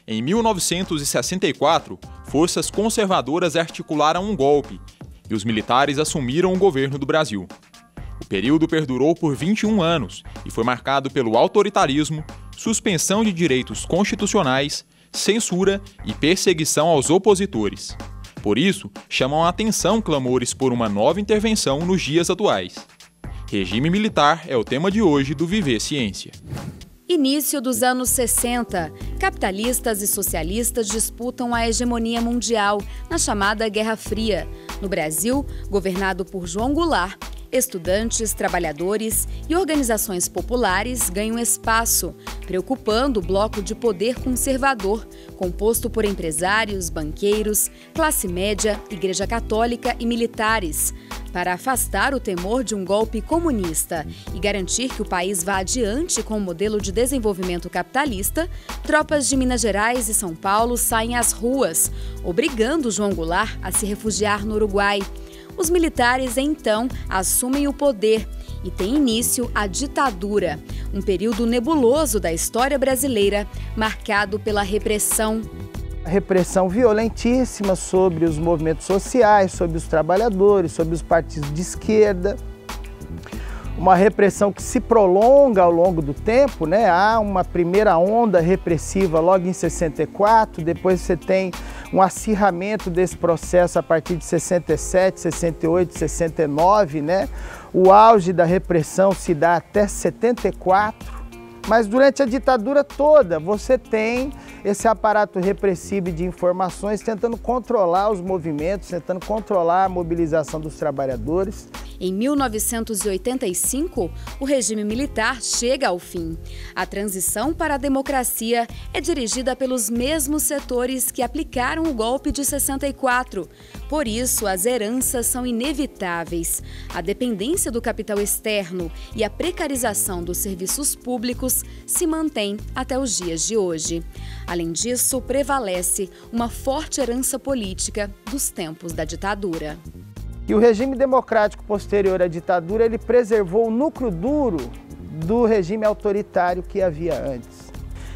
Em 1964, forças conservadoras articularam um golpe e os militares assumiram o governo do Brasil. O período perdurou por 21 anos e foi marcado pelo autoritarismo, suspensão de direitos constitucionais, censura e perseguição aos opositores. Por isso, chamam a atenção clamores por uma nova intervenção nos dias atuais. Regime militar é o tema de hoje do Viver Ciência. Início dos anos 60, capitalistas e socialistas disputam a hegemonia mundial na chamada Guerra Fria. No Brasil, governado por João Goulart, estudantes, trabalhadores e organizações populares ganham espaço, preocupando o bloco de poder conservador, composto por empresários, banqueiros, classe média, Igreja Católica e militares. Para afastar o temor de um golpe comunista e garantir que o país vá adiante com o modelo de desenvolvimento capitalista, tropas de Minas Gerais e São Paulo saem às ruas, obrigando João Goulart a se refugiar no Uruguai. Os militares, então, assumem o poder e tem início a ditadura, um período nebuloso da história brasileira, marcado pela repressão. A repressão violentíssima sobre os movimentos sociais, sobre os trabalhadores, sobre os partidos de esquerda. Uma repressão que se prolonga ao longo do tempo, né? Há uma primeira onda repressiva logo em 64, depois você tem um acirramento desse processo a partir de 67, 68, 69, né? O auge da repressão se dá até 74. Mas durante a ditadura toda, você tem esse aparato repressivo de informações tentando controlar os movimentos, tentando controlar a mobilização dos trabalhadores. Em 1985, o regime militar chega ao fim. A transição para a democracia é dirigida pelos mesmos setores que aplicaram o golpe de 64. Por isso, as heranças são inevitáveis. A dependência do capital externo e a precarização dos serviços públicos se mantém até os dias de hoje. Além disso, prevalece uma forte herança política dos tempos da ditadura. E o regime democrático posterior à ditadura, ele preservou o núcleo duro do regime autoritário que havia antes.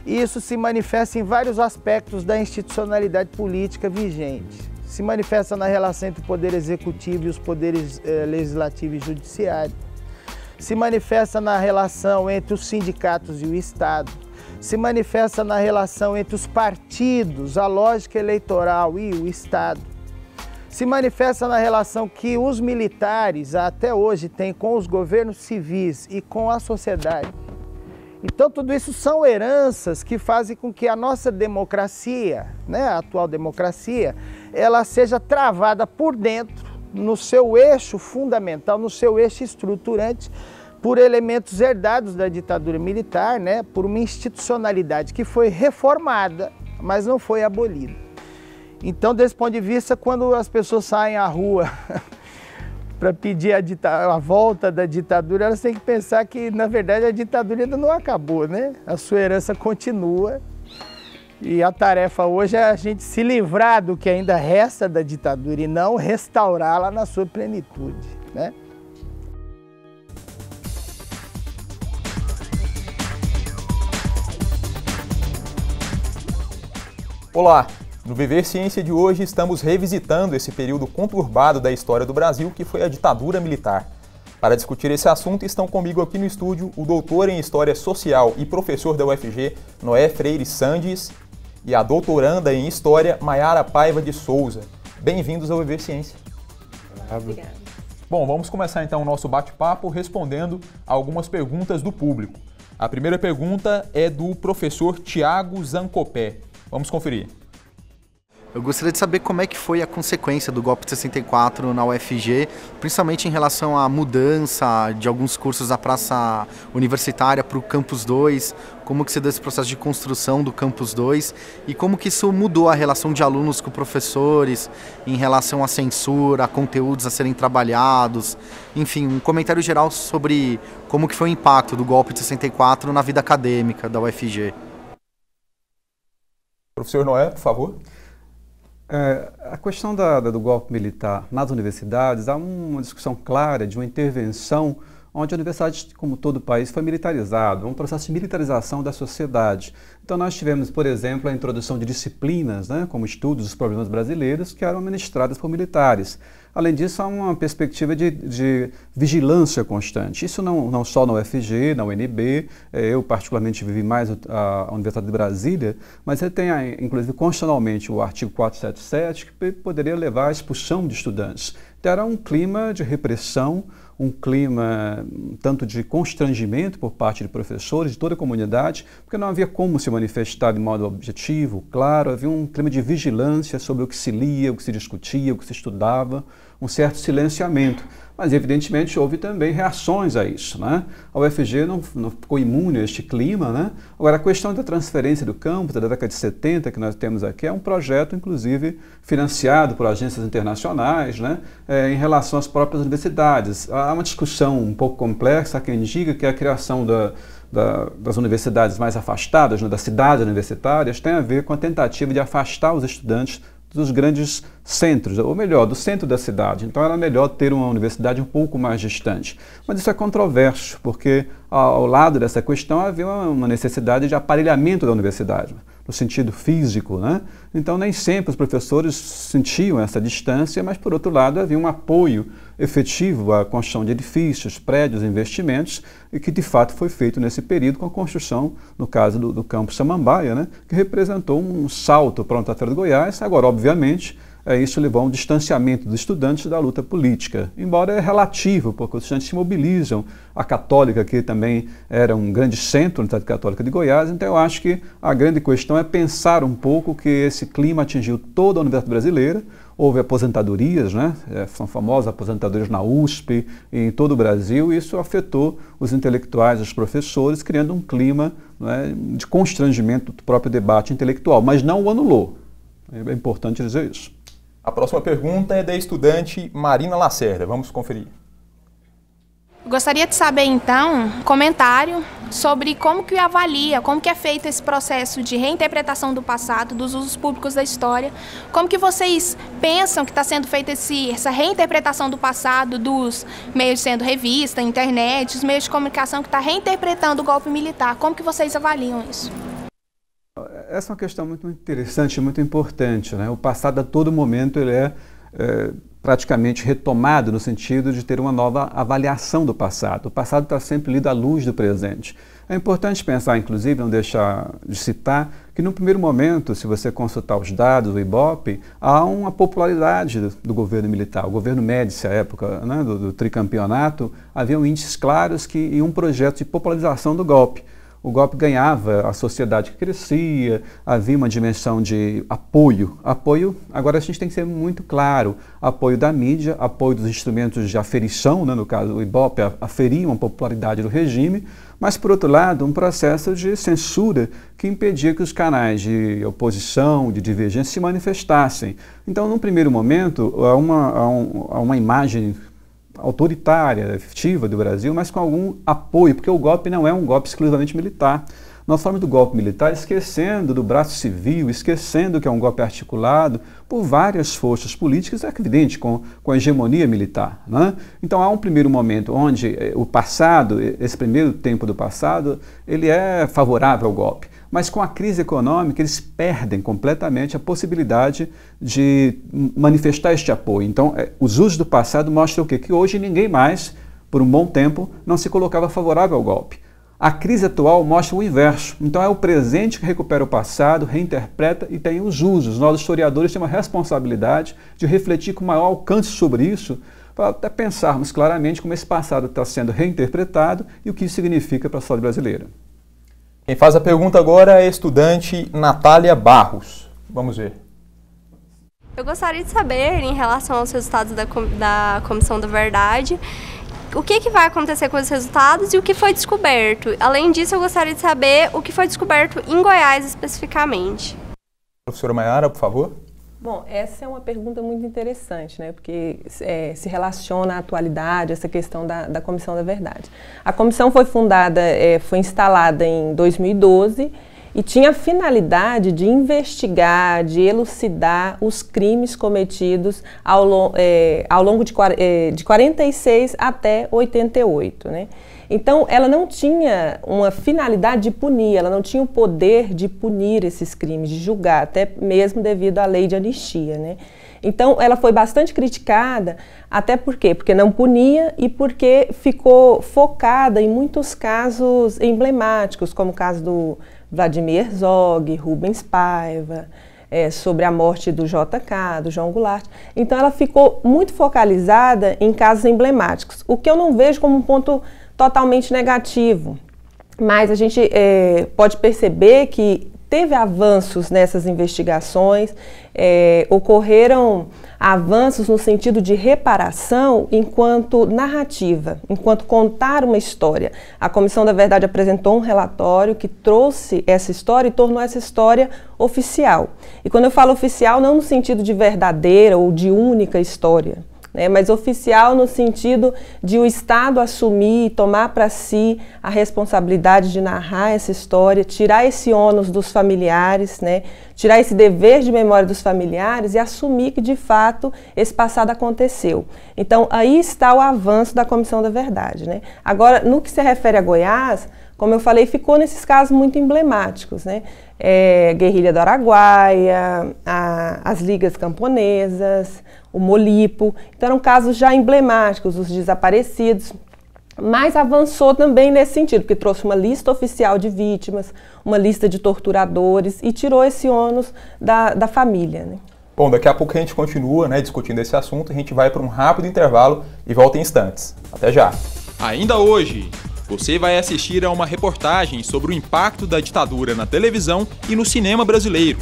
E isso se manifesta em vários aspectos da institucionalidade política vigente. Se manifesta na relação entre o poder executivo e os poderes legislativo e judiciário. Se manifesta na relação entre os sindicatos e o Estado. Se manifesta na relação entre os partidos, a lógica eleitoral e o Estado. Se manifesta na relação que os militares até hoje têm com os governos civis e com a sociedade. Então tudo isso são heranças que fazem com que a nossa democracia, né, a atual democracia, ela seja travada por dentro, no seu eixo fundamental, no seu eixo estruturante, por elementos herdados da ditadura militar, né, por uma institucionalidade que foi reformada, mas não foi abolida. Então, desse ponto de vista, quando as pessoas saem à rua para pedir a volta da ditadura, elas têm que pensar que, na verdade, a ditadura ainda não acabou, né? A sua herança continua e a tarefa hoje é a gente se livrar do que ainda resta da ditadura e não restaurá-la na sua plenitude, né? Olá! No Viver Ciência de hoje estamos revisitando esse período conturbado da história do Brasil, que foi a ditadura militar. Para discutir esse assunto estão comigo aqui no estúdio o doutor em História Social e professor da UFG, Noé Freire Sandes, e a doutoranda em História, Maiara Paiva de Souza. Bem-vindos ao Viver Ciência. Obrigada. Bom, vamos começar então o nosso bate-papo respondendo a algumas perguntas do público. A primeira pergunta é do professor Tiago Zancopé. Vamos conferir. Eu gostaria de saber como é que foi a consequência do golpe de 64 na UFG, principalmente em relação à mudança de alguns cursos da praça universitária para o Campus 2, como que se deu esse processo de construção do Campus 2 e como que isso mudou a relação de alunos com professores em relação à censura, a conteúdos a serem trabalhados, enfim, um comentário geral sobre como que foi o impacto do golpe de 64 na vida acadêmica da UFG. Professor Noé, por favor. A questão do golpe militar nas universidades, há uma discussão clara de uma intervenção onde a universidade, como todo o país, foi militarizada, um processo de militarização da sociedade. Então nós tivemos, por exemplo, a introdução de disciplinas, né, como estudos dos problemas brasileiros, que eram ministradas por militares. Além disso, há uma perspectiva de vigilância constante. Isso não só na UFG, na UNB, eu particularmente vivi mais a Universidade de Brasília, mas ele tem, inclusive, constitucionalmente o artigo 477, que poderia levar à expulsão de estudantes. Então, era um clima de repressão, um clima tanto de constrangimento por parte de professores, de toda a comunidade, porque não havia como se manifestar de modo objetivo, claro, havia um clima de vigilância sobre o que se lia, o que se discutia, o que se estudava, um certo silenciamento. Mas, evidentemente, houve também reações a isso, né? A UFG não ficou imune a este clima, né? Agora, a questão da transferência do campus, da década de 70, que nós temos aqui, é um projeto, inclusive, financiado por agências internacionais, né? Em relação às próprias universidades. Há uma discussão um pouco complexa, há quem diga que a criação das universidades mais afastadas, né, das cidades universitárias, tem a ver com a tentativa de afastar os estudantes dos grandes centros, ou melhor, do centro da cidade. Então era melhor ter uma universidade um pouco mais distante. Mas isso é controverso, porque ao lado dessa questão havia uma necessidade de aparelhamento da universidade, no sentido físico, né? Então nem sempre os professores sentiam essa distância, mas por outro lado havia um apoio efetivo à construção de edifícios, prédios, investimentos, e que de fato foi feito nesse período com a construção, no caso do campus Samambaia, né, que representou um salto para a Universidade de Goiás. Agora, obviamente, isso levou a um distanciamento dos estudantes da luta política, embora é relativo, porque os estudantes se mobilizam. A Católica, que também era um grande centro da Universidade Católica de Goiás, então eu acho que a grande questão é pensar um pouco que esse clima atingiu toda a Universidade brasileira. Houve aposentadorias, né? São famosas aposentadorias na USP e em todo o Brasil, e isso afetou os intelectuais, os professores, criando um clima, né, de constrangimento do próprio debate intelectual, mas não o anulou. É importante dizer isso. A próxima pergunta é da estudante Marina Lacerda. Vamos conferir. Gostaria de saber, então, um comentário sobre como que avalia, como que é feito esse processo de reinterpretação do passado, dos usos públicos da história, como que vocês pensam que está sendo feita essa reinterpretação do passado, dos meios sendo revista, internet, os meios de comunicação que está reinterpretando o golpe militar, como que vocês avaliam isso? Essa é uma questão muito interessante, muito importante, né? O passado, a todo momento, ele é praticamente retomado no sentido de ter uma nova avaliação do passado. O passado está sempre lido à luz do presente. É importante pensar, inclusive, não deixar de citar, que no primeiro momento, se você consultar os dados do Ibope, há uma popularidade do governo militar. O governo Médici, à época, né, do tricampeonato, havia índices claros e um projeto de popularização do golpe. O golpe ganhava, a sociedade crescia, havia uma dimensão de apoio. Agora a gente tem que ser muito claro, apoio da mídia, apoio dos instrumentos de aferição, né, no caso o Ibope aferiam a popularidade do regime, mas por outro lado um processo de censura que impedia que os canais de oposição, de divergência se manifestassem. Então, num primeiro momento, há uma imagem autoritária, efetiva do Brasil, mas com algum apoio, porque o golpe não é um golpe exclusivamente militar. Nós falamos do golpe militar esquecendo do braço civil, esquecendo que é um golpe articulado por várias forças políticas, é evidente, com a hegemonia militar, né? Então há um primeiro momento onde o passado, esse primeiro tempo do passado, ele é favorável ao golpe. Mas com a crise econômica eles perdem completamente a possibilidade de manifestar este apoio. Então, os usos do passado mostram o quê? Que hoje ninguém mais, por um bom tempo, não se colocava favorável ao golpe. A crise atual mostra o inverso. Então, é o presente que recupera o passado, reinterpreta e tem os usos. Nós, historiadores, temos uma responsabilidade de refletir com maior alcance sobre isso, para até pensarmos claramente como esse passado está sendo reinterpretado e o que isso significa para a sociedade brasileira. Quem faz a pergunta agora é a estudante Natália Barros. Vamos ver. Eu gostaria de saber, em relação aos resultados da Comissão da Verdade, o que vai acontecer com os resultados e o que foi descoberto. Além disso, eu gostaria de saber o que foi descoberto em Goiás especificamente. Professora Maiara, por favor. Bom, essa é uma pergunta muito interessante, né? Porque se relaciona à atualidade, essa questão da Comissão da Verdade. A comissão foi fundada, foi instalada em 2012 e tinha a finalidade de investigar, de elucidar os crimes cometidos ao longo de 46 até 88, né? Então, ela não tinha uma finalidade de punir, ela não tinha o poder de punir esses crimes, de julgar, até mesmo devido à lei de anistia, né? Então, ela foi bastante criticada, até por quê? Porque não punia e porque ficou focada em muitos casos emblemáticos, como o caso do Vladimir Herzog, Rubens Paiva, sobre a morte do JK, do João Goulart. Então, ela ficou muito focalizada em casos emblemáticos, o que eu não vejo como um ponto totalmente negativo, mas a gente pode perceber que teve avanços nessas investigações, ocorreram avanços no sentido de reparação enquanto narrativa, enquanto contar uma história. A Comissão da Verdade apresentou um relatório que trouxe essa história e tornou essa história oficial. E quando eu falo oficial, não no sentido de verdadeira ou de única história, mas oficial no sentido de o Estado assumir e tomar para si a responsabilidade de narrar essa história, tirar esse ônus dos familiares, né? Tirar esse dever de memória dos familiares e assumir que, de fato, esse passado aconteceu. Então, aí está o avanço da Comissão da Verdade, né? Agora, no que se refere a Goiás, como eu falei, ficou nesses casos muito emblemáticos, né? Guerrilha do Araguaia, as ligas camponesas, o Molipo. Então eram casos já emblemáticos, os desaparecidos, mas avançou também nesse sentido, porque trouxe uma lista oficial de vítimas, uma lista de torturadores e tirou esse ônus da família, né? Bom, daqui a pouco a gente continua, discutindo esse assunto, a gente vai para um rápido intervalo e volta em instantes. Até já! Ainda hoje, você vai assistir a uma reportagem sobre o impacto da ditadura na televisão e no cinema brasileiro.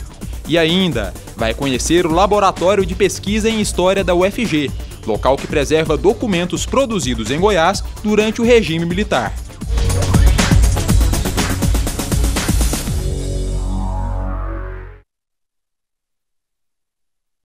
E ainda vai conhecer o Laboratório de Pesquisa em História da UFG, local que preserva documentos produzidos em Goiás durante o regime militar.